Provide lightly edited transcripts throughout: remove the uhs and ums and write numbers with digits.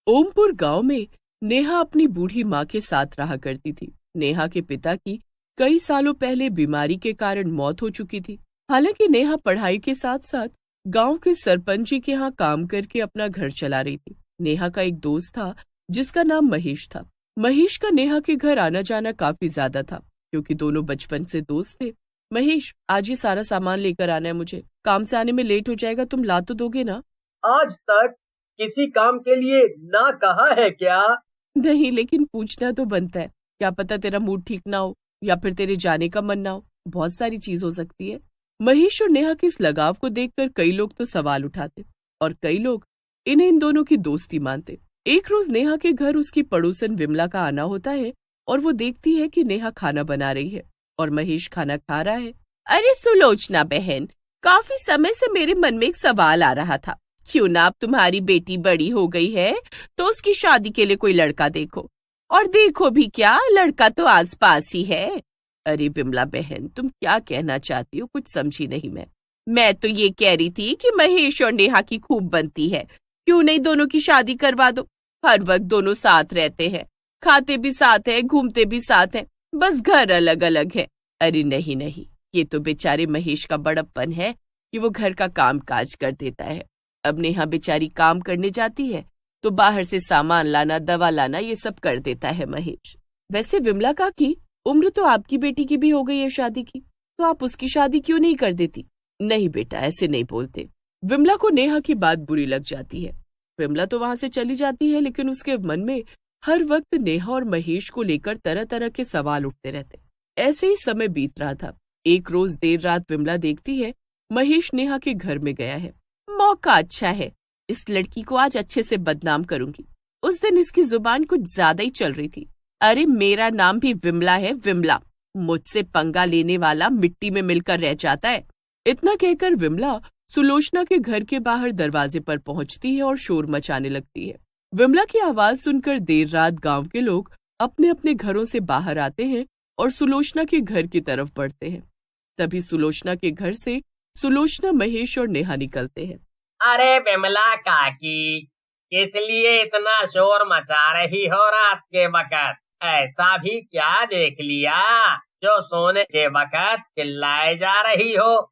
ओमपुर गांव में नेहा अपनी बूढ़ी माँ के साथ रहा करती थी। नेहा के पिता की कई सालों पहले बीमारी के कारण मौत हो चुकी थी। हालांकि नेहा पढ़ाई के साथ साथ गांव के सरपंच जी के यहाँ काम करके अपना घर चला रही थी। नेहा का एक दोस्त था जिसका नाम महेश था। महेश का नेहा के घर आना जाना काफी ज्यादा था क्योंकि दोनों बचपन से दोस्त थे। महेश, आज ही सारा सामान लेकर आना है, मुझे काम से आने में लेट हो जाएगा, तुम ला तो दोगे ना? आज तक किसी काम के लिए ना कहा है क्या? नहीं, लेकिन पूछना तो बनता है। क्या पता तेरा मूड ठीक ना हो या फिर तेरे जाने का मन ना हो, बहुत सारी चीज हो सकती है। महेश और नेहा के इस लगाव को देखकर कई लोग तो सवाल उठाते और कई लोग इन्हें इन दोनों की दोस्ती मानते। एक रोज नेहा के घर उसकी पड़ोसन विमला का आना होता है और वो देखती है कि नेहा खाना बना रही है और महेश खाना खा रहा है। अरे सुलोचना बहन, काफी समय से मेरे मन में एक सवाल आ रहा था, क्यों ना अब तुम्हारी बेटी बड़ी हो गई है तो उसकी शादी के लिए कोई लड़का देखो। और देखो भी क्या, लड़का तो आसपास ही है। अरे विमला बहन, तुम क्या कहना चाहती हो, कुछ समझी नहीं मैं तो ये कह रही थी कि महेश और नेहा की खूब बनती है, क्यों नहीं दोनों की शादी करवा दो। हर वक्त दोनों साथ रहते हैं, खाते भी साथ है, घूमते भी साथ है, बस घर अलग अलग है। अरे नहीं नहीं, ये तो बेचारे महेश का बड़प्पन है कि वो घर का काम काज कर देता है। अब नेहा बेचारी काम करने जाती है तो बाहर से सामान लाना, दवा लाना, ये सब कर देता है महेश। वैसे विमला काकी, उम्र तो आपकी बेटी की भी हो गई है शादी की, तो आप उसकी शादी क्यों नहीं कर देती? नहीं बेटा, ऐसे नहीं बोलते। विमला को नेहा की बात बुरी लग जाती है। विमला तो वहां से चली जाती है, लेकिन उसके मन में हर वक्त नेहा और महेश को लेकर तरह तरह के सवाल उठते रहते। ऐसे ही समय बीत रहा था। एक रोज देर रात विमला देखती है महेश नेहा के घर में गया है। मौका अच्छा है, इस लड़की को आज अच्छे से बदनाम करूंगी। उस दिन इसकी जुबान कुछ ज्यादा ही चल रही थी। अरे मेरा नाम भी विमला है, विमला। मुझसे पंगा लेने वाला मिट्टी में मिलकर रह जाता है। इतना कहकर विमला सुलोचना के घर के बाहर दरवाजे पर पहुंचती है और शोर मचाने लगती है। विमला की आवाज सुनकर देर रात गांव के लोग अपने अपने घरों से बाहर आते हैं और सुलोचना के घर की तरफ बढ़ते हैं। तभी सुलोचना के घर से सुलोचना, महेश और नेहा निकलते हैं। अरे विमला काकी, किस लिए इतना शोर मचा रही हो रात के वक्त? ऐसा भी क्या देख लिया जो सोने के वक्त चिल्लाए जा रही हो?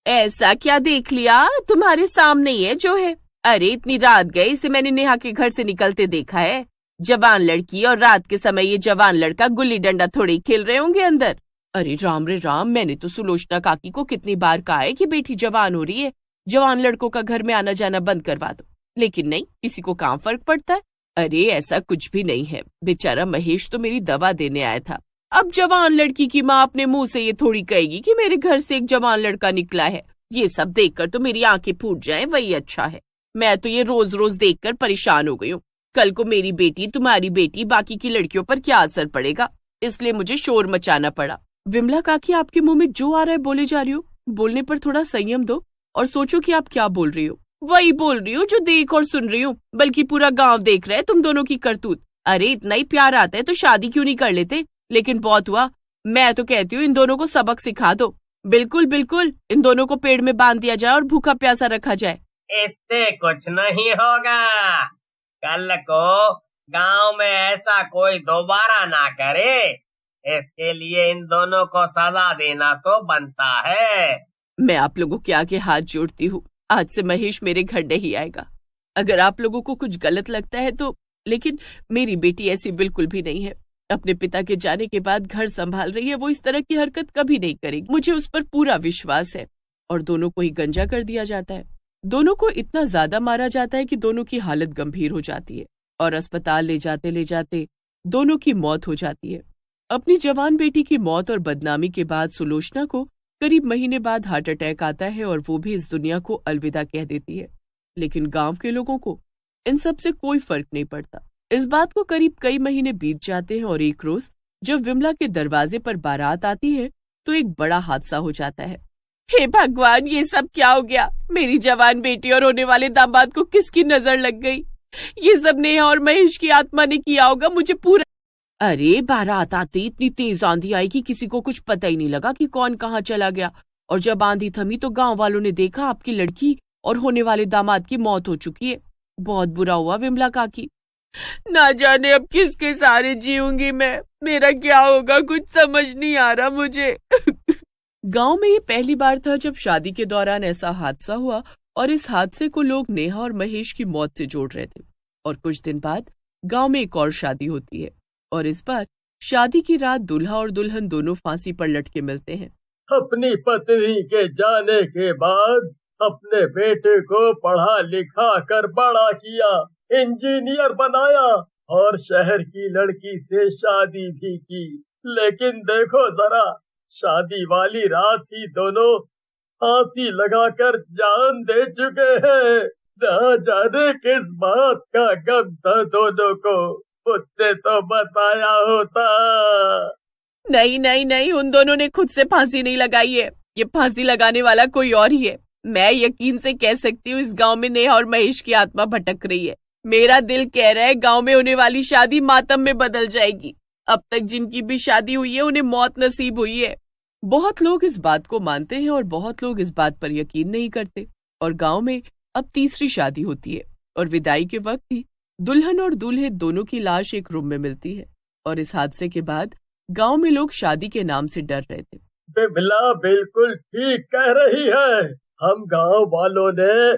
ऐसा क्या देख लिया, तुम्हारे सामने ही है जो है। अरे इतनी रात गई, इसे मैंने नेहा के घर से निकलते देखा है। जवान लड़की, और रात के समय ये जवान लड़का गुल्ली डंडा थोड़ी खेल रहे होंगे अंदर। अरे राम रे राम, मैंने तो सुलोचना काकी को कितनी बार कहा है कि बेटी जवान हो रही है, जवान लड़कों का घर में आना जाना बंद करवा दो, लेकिन नहीं, किसी को कहाँ फर्क पड़ता है। अरे ऐसा कुछ भी नहीं है, बेचारा महेश तो मेरी दवा देने आया था। अब जवान लड़की की माँ अपने मुंह से ये थोड़ी कहेगी कि मेरे घर से एक जवान लड़का निकला है। ये सब देखकर तो मेरी आंखें फूट जाएं, वही अच्छा है। मैं तो ये रोज रोज देखकर परेशान हो गई हूँ। कल को मेरी बेटी, तुम्हारी बेटी, बाकी की लड़कियों पर क्या असर पड़ेगा, इसलिए मुझे शोर मचाना पड़ा। विमला काकी, आपके मुंह में जो आ रहा है बोले जा रही हो, बोलने पर थोड़ा संयम दो और सोचो कि आप क्या बोल रही हो। वही बोल रही हूँ जो देख और सुन रही हूँ, बल्कि पूरा गांव देख रहा है तुम दोनों की करतूत। अरे इतना ही प्यार आता है तो शादी क्यों नहीं कर लेते? लेकिन बहुत हुआ, मैं तो कहती हूँ इन दोनों को सबक सिखा दो। बिल्कुल बिल्कुल, इन दोनों को पेड़ में बांध दिया जाए और भूखा प्यासा रखा जाए। इससे कुछ नहीं होगा। कल को गांव में ऐसा कोई दोबारा ना करे, इसके लिए इन दोनों को सजा देना तो बनता है। मैं आप लोगों के आगे हाथ जोड़ती हूँ, आज से महेश मेरे घर नहीं आएगा। अगर आप लोगों को कुछ गलत लगता है तो, लेकिन मेरी बेटी ऐसी बिल्कुल भी नहीं है। अपने पिता के जाने के बाद घर संभाल रही है, वो इस तरह की हरकत कभी नहीं करेगी, मुझे उस पर पूरा विश्वास है। और दोनों को ही गंजा कर दिया जाता है। दोनों को इतना ज्यादा मारा जाता है कि दोनों की हालत गंभीर हो जाती है और अस्पताल ले जाते दोनों की मौत हो जाती है। अपनी जवान बेटी की मौत और बदनामी के बाद सुलोचना को करीब महीने बाद हार्ट अटैक आता है और वो भी इस दुनिया को अलविदा कह देती है। लेकिन गांव के लोगों को इन सब से कोई फर्क नहीं पड़ता। इस बात को करीब कई महीने बीत जाते हैं और एक रोज जब विमला के दरवाजे पर बारात आती है तो एक बड़ा हादसा हो जाता है। हे भगवान, ये सब क्या हो गया? मेरी जवान बेटी और होने वाले दामाद को किसकी नजर लग गई? ये सब नेहा और महेश की आत्मा ने किया होगा, मुझे पूरा। अरे बारात आते इतनी तेज आंधी आई कि किसी को कुछ पता ही नहीं लगा कि कौन कहाँ चला गया। और जब आंधी थमी तो गांव वालों ने देखा आपकी लड़की और होने वाले दामाद की मौत हो चुकी है। बहुत बुरा हुआ विमला काकी, ना जाने अब किसके सहारे जीऊंगी मैं, मेरा क्या होगा कुछ समझ नहीं आ रहा मुझे। गांव में ये पहली बार था जब शादी के दौरान ऐसा हादसा हुआ और इस हादसे को लोग नेहा और महेश की मौत से जोड़ रहे थे। और कुछ दिन बाद गांव में एक और शादी होती है और इस बार शादी की रात दूल्हा और दुल्हन दोनों फांसी पर लटके मिलते हैं। अपनी पत्नी के जाने के बाद अपने बेटे को पढ़ा लिखा कर बड़ा किया, इंजीनियर बनाया और शहर की लड़की से शादी भी की। लेकिन देखो जरा, शादी वाली रात ही दोनों फांसी लगाकर जान दे चुके हैं। ना जाने किस बात का गम था दोनों को, मुझसे तो बताया होता। नहीं नहीं नहीं, उन दोनों ने खुद से फांसी नहीं लगाई है, ये फांसी लगाने वाला कोई और ही है। मैं यकीन से कह सकती हूँ इस गांव में नेहा और महेश की आत्मा भटक रही है। मेरा दिल कह रहा है गांव में होने वाली शादी मातम में बदल जाएगी। अब तक जिनकी भी शादी हुई है उन्हें मौत नसीब हुई है। बहुत लोग इस बात को मानते हैं और बहुत लोग इस बात पर यकीन नहीं करते। और गांव में अब तीसरी शादी होती है और विदाई के वक्त ही दुल्हन और दूल्हे दोनों की लाश एक रूम में मिलती है। और इस हादसे के बाद गांव में लोग शादी के नाम से डर रहे थे। बिमला बिल्कुल ठीक कह रही है। हम गांव वालों ने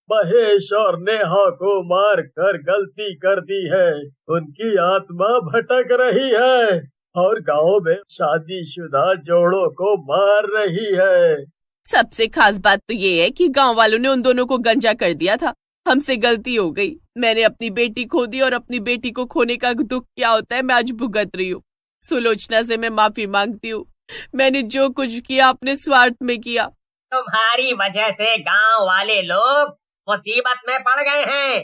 महेश और नेहा को मार कर गलती कर दी है। उनकी आत्मा भटक रही है और गांव में शादीशुदा जोड़ों को मार रही है। सबसे खास बात तो ये है कि गांव वालों ने उन दोनों को गंजा कर दिया था। हमसे गलती हो गई, मैंने अपनी बेटी खो दी और अपनी बेटी को खोने का दुख क्या होता है मैं आज भुगत रही हूँ। सुलोचना से मैं माफी मांगती हूँ। मैंने जो कुछ किया अपने स्वार्थ में किया। तुम्हारी वजह से गांव वाले लोग मुसीबत में पड़ गए हैं।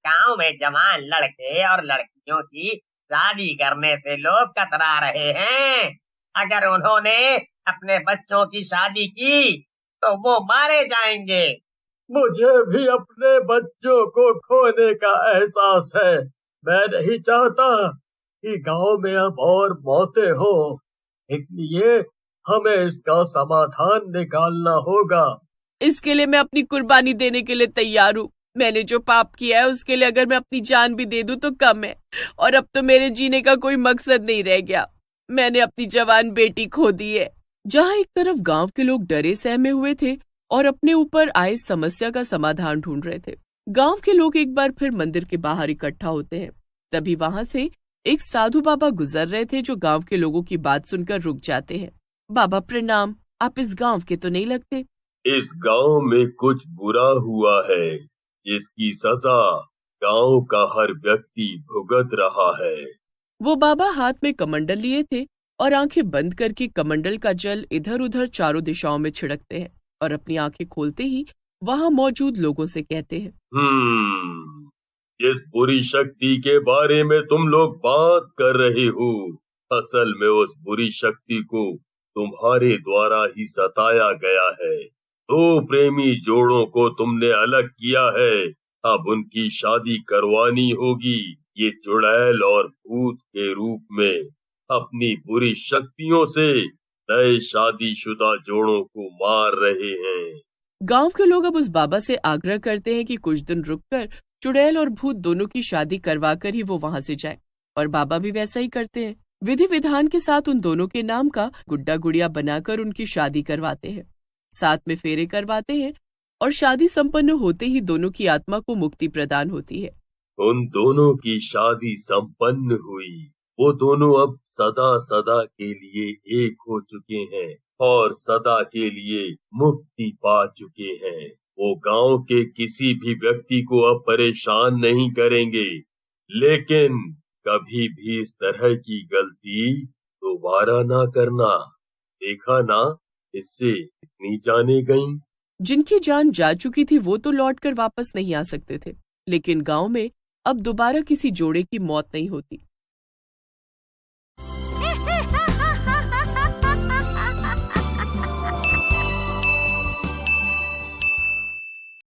गांव में जवान लड़के और लड़कियों की शादी करने से लोग कतरा रहे हैं। अगर उन्होंने अपने बच्चों की शादी की तो वो मारे जाएंगे। मुझे भी अपने बच्चों को खोने का एहसास है। मैं नहीं चाहता कि गांव में अब और मौतें हो, इसलिए हमें इसका समाधान निकालना होगा। इसके लिए मैं अपनी कुर्बानी देने के लिए तैयार हूँ। मैंने जो पाप किया है उसके लिए अगर मैं अपनी जान भी दे दूं तो कम है। और अब तो मेरे जीने का कोई मकसद नहीं रह गया। मैंने अपनी जवान बेटी खो दी है। जहाँ एक तरफ गांव के लोग डरे सहमे हुए थे और अपने ऊपर आए समस्या का समाधान ढूंढ रहे थे, गांव के लोग एक बार फिर मंदिर के बाहर इकट्ठा होते हैं। तभी वहां से एक साधु बाबा गुजर रहे थे जो गांव के लोगों की बात सुनकर रुक जाते हैं। बाबा प्रणाम, आप इस गांव के तो नहीं लगते। इस गांव में कुछ बुरा हुआ है जिसकी सजा गांव का हर व्यक्ति भुगत रहा है। वो बाबा हाथ में कमंडल लिए थे और आंखें बंद करके कमंडल का जल इधर उधर चारों दिशाओं में छिड़कते हैं और अपनी आंखें खोलते ही वहां मौजूद लोगों से कहते हैं, जिस बुरी शक्ति के बारे में तुम लोग बात कर रहे हो, असल में उस बुरी शक्ति को तुम्हारे द्वारा ही सताया गया है। दो प्रेमी जोड़ों को तुमने अलग किया है, अब उनकी शादी करवानी होगी। ये चुड़ैल और भूत के रूप में अपनी बुरी शक्तियों से नए शादीशुदा जोड़ों को मार रहे हैं। गांव के लोग अब उस बाबा से आग्रह करते हैं कि कुछ दिन रुककर चुड़ैल और भूत दोनों की शादी करवाकर ही वो वहां से जाए। और बाबा भी वैसा ही करते हैं। विधि विधान के साथ उन दोनों के नाम का गुड्डा गुड़िया बनाकर उनकी शादी करवाते हैं, साथ में फेरे करवाते हैं और शादी संपन्न होते ही दोनों की आत्मा को मुक्ति प्रदान होती है। उन दोनों की शादी संपन्न हुई। वो दोनों अब सदा सदा के लिए एक हो चुके हैं और सदा के लिए मुक्ति पा चुके हैं। वो गांव के किसी भी व्यक्ति को अब परेशान नहीं करेंगे। लेकिन कभी भी इस तरह की गलती दोबारा ना करना। देखा ना, इससे कितनी जाने गईं। जिनकी जान जा चुकी थी वो तो लौटकर वापस नहीं आ सकते थे, लेकिन गांव में अब दोबारा किसी जोड़े की मौत नहीं होती।